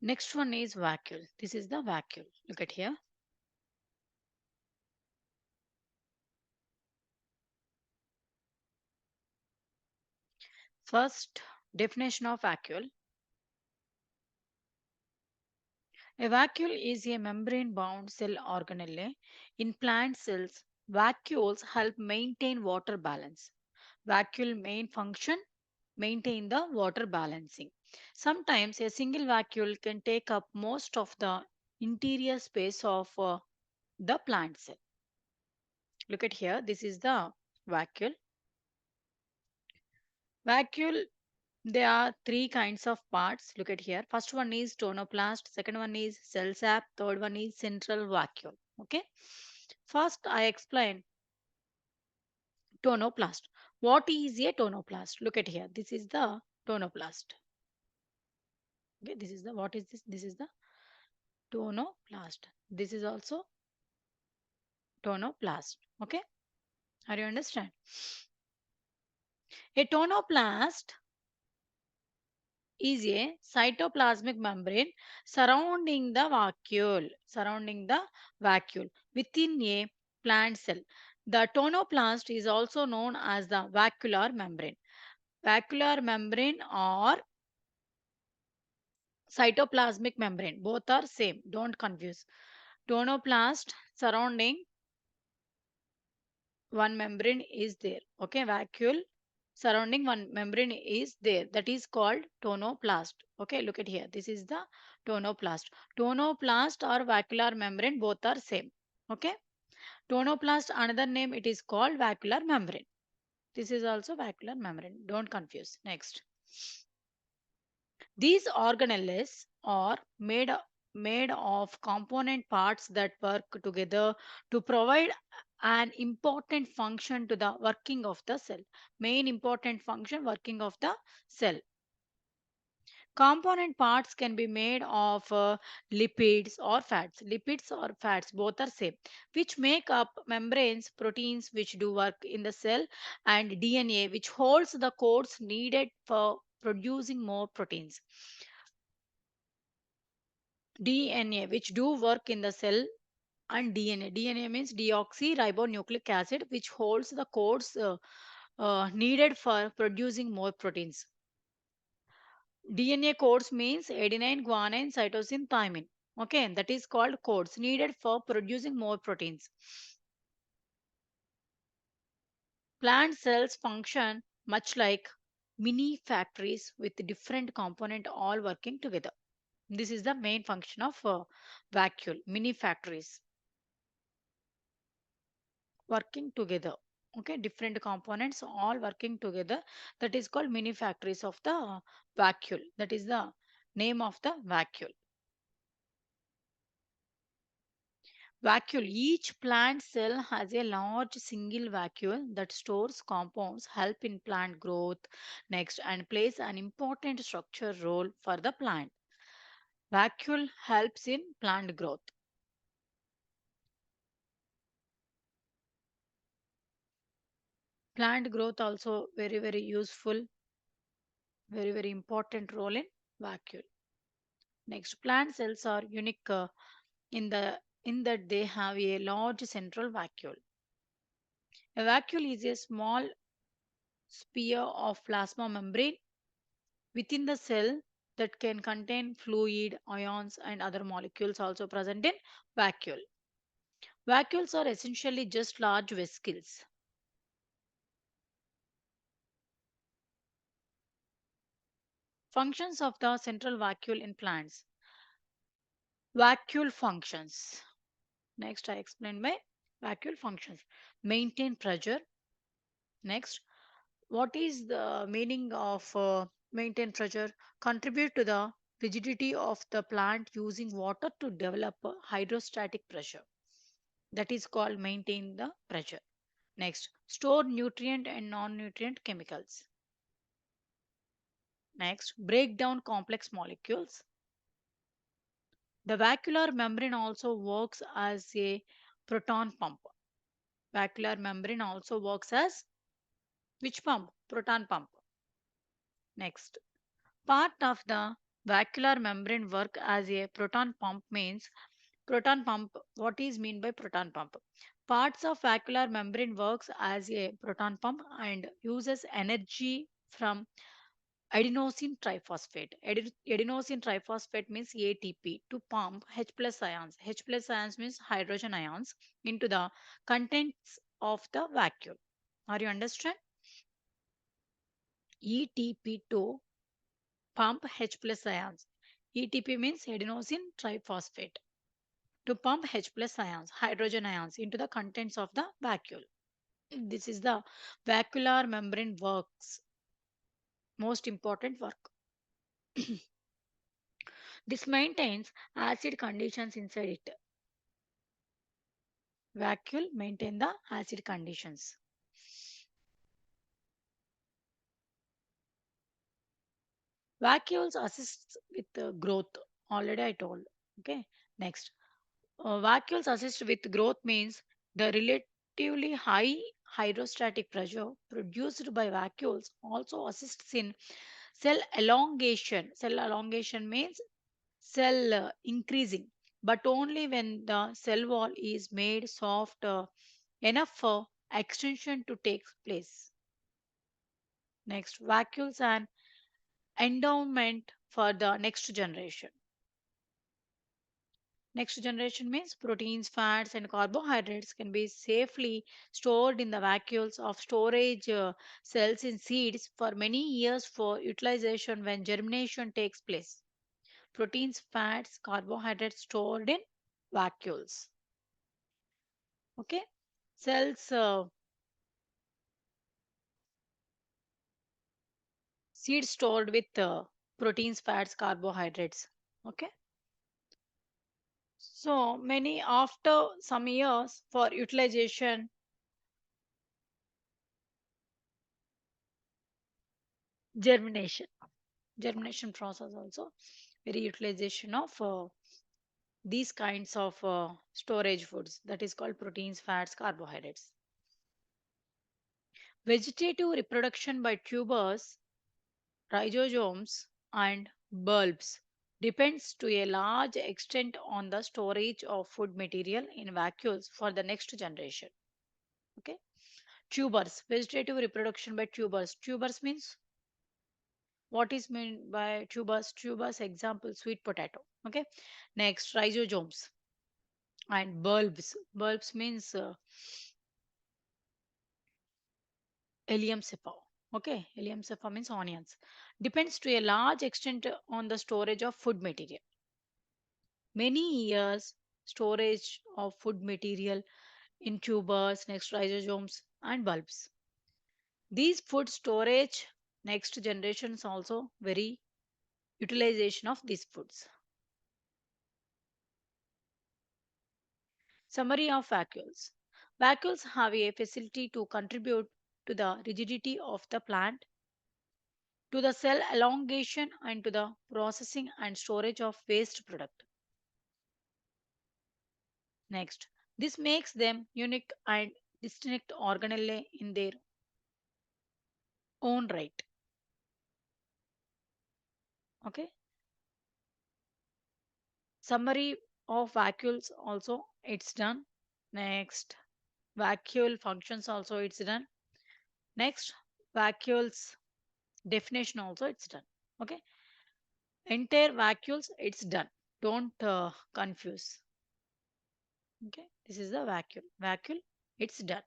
Next one is vacuole. This is the vacuole. Look at here. First definition of vacuole. A vacuole is a membrane bound cell organelle. In plant cells, vacuoles help maintain water balance. Vacuole main function maintain the water balancing. Sometimes a single vacuole can take up most of the interior space of the plant cell. Look at here. This is the vacuole. Vacuole, there are three kinds of parts. Look at here. First one is tonoplast, second one is cell sap, third one is central vacuole. Okay. First, I explain tonoplast. What is a tonoplast? Look at here. This is the tonoplast. Okay, this is the what is this? This is the tonoplast. This is also tonoplast. Okay, are you understand? A tonoplast is a cytoplasmic membrane surrounding the vacuole within a plant cell. The tonoplast is also known as the vacuolar membrane. Vacuolar membrane or cytoplasmic membrane, both are same. Don't confuse. Tonoplast surrounding one membrane is there. Okay, vacuole surrounding one membrane is there. That is called tonoplast. Okay, look at here. This is the tonoplast. Tonoplast or vacuolar membrane both are same. Okay, tonoplast another name it is called vacuolar membrane. This is also vacuolar membrane. Don't confuse. Next. These organelles are made of component parts that work together to provide an important function to the working of the cell. Main important function working of the cell. Component parts can be made of lipids or fats. Lipids or fats both are same, which make up membranes, proteins which do work in the cell, and DNA which holds the codes needed for producing more proteins. DNA, which do work in the cell, and DNA. DNA means deoxyribonucleic acid, which holds the codes needed for producing more proteins. DNA codes means adenine, guanine, cytosine, thymine. Okay, that is called codes needed for producing more proteins. Plant cells function much like mini factories with different component all working together. This is the main function of vacuole, mini factories working together. Okay, different components all working together, that is called mini factories of the vacuole. That is the name of the vacuole. Vacuole, each plant cell has a large single vacuole that stores compounds, help in plant growth. Next, and plays an important structure role for the plant. Vacuole helps in plant growth. Plant growth also very useful, very important role in vacuole. Next, plant cells are unique in that they have a large central vacuole. A vacuole is a small sphere of plasma membrane within the cell that can contain fluid, ions, and other molecules also present in vacuole. Vacuoles are essentially just large vesicles. Functions of the central vacuole in plants. Vacuole functions. Next, I explain my vacuole functions. Maintain pressure. Next, what is the meaning of maintain pressure? Contribute to the rigidity of the plant using water to develop hydrostatic pressure. That is called maintain the pressure. Next, store nutrient and non-nutrient chemicals. Next, break down complex molecules. The vacuolar membrane also works as a proton pump. Vacuolar membrane also works as which pump? Proton pump. Next, part of the Vacuolar membrane work as a proton pump means proton pump. What is mean by proton pump? Parts of vacuolar membrane works as a proton pump and uses energy from adenosine triphosphate. Adenosine triphosphate means ATP to pump H plus ions. H plus ions means hydrogen ions into the contents of the vacuole. Are you understand? ATP to pump H plus ions. ATP means adenosine triphosphate to pump H plus ions, hydrogen ions into the contents of the vacuole. This is the vacuolar membrane works, most important work. This maintains acid conditions inside it. Vacuole maintain the acid conditions. Vacuoles assist with growth. Already I told. Okay. Next, vacuoles assist with growth means the relatively high hydrostatic pressure produced by vacuoles also assists in cell elongation. Cell elongation means cell increasing, but only when the cell wall is made soft enough for extension to take place. Next, vacuoles and endowment for the next generation. Next generation means proteins, fats, and carbohydrates can be safely stored in the vacuoles of storage cells in seeds for many years for utilization when germination takes place. Proteins, fats, carbohydrates stored in vacuoles. Okay, cells, seeds stored with proteins, fats, carbohydrates. Okay, so many after some years for utilization, germination. Germination process also very utilization of these kinds of storage foods, that is called proteins, fats, carbohydrates. Vegetative reproduction by tubers, rhizomes, and bulbs depends to a large extent on the storage of food material in vacuoles for the next generation. Okay, tubers, vegetative reproduction by tubers. Tubers means, what is meant by tubers? Tubers example sweet potato. Okay, next rhizomes and bulbs. Bulbs means Ilium cepa. Okay, Ilium cepa means onions. Depends to a large extent on the storage of food material. Many years storage of food material in tubers, next rhizomes and bulbs. These food storage next generations also very utilization of these foods. Summary of vacuoles. Vacuoles have a facility to contribute to the rigidity of the plant, to the cell elongation, and to the processing and storage of waste product. Next, this makes them unique and distinct organelle in their own right. Okay. Summary of vacuoles also it's done. Next, vacuole functions also it's done. Next, vacuoles definition also it's done. Okay, entire vacuoles it's done. Don't confuse. Okay, this is the vacuole. Vacuole it's done.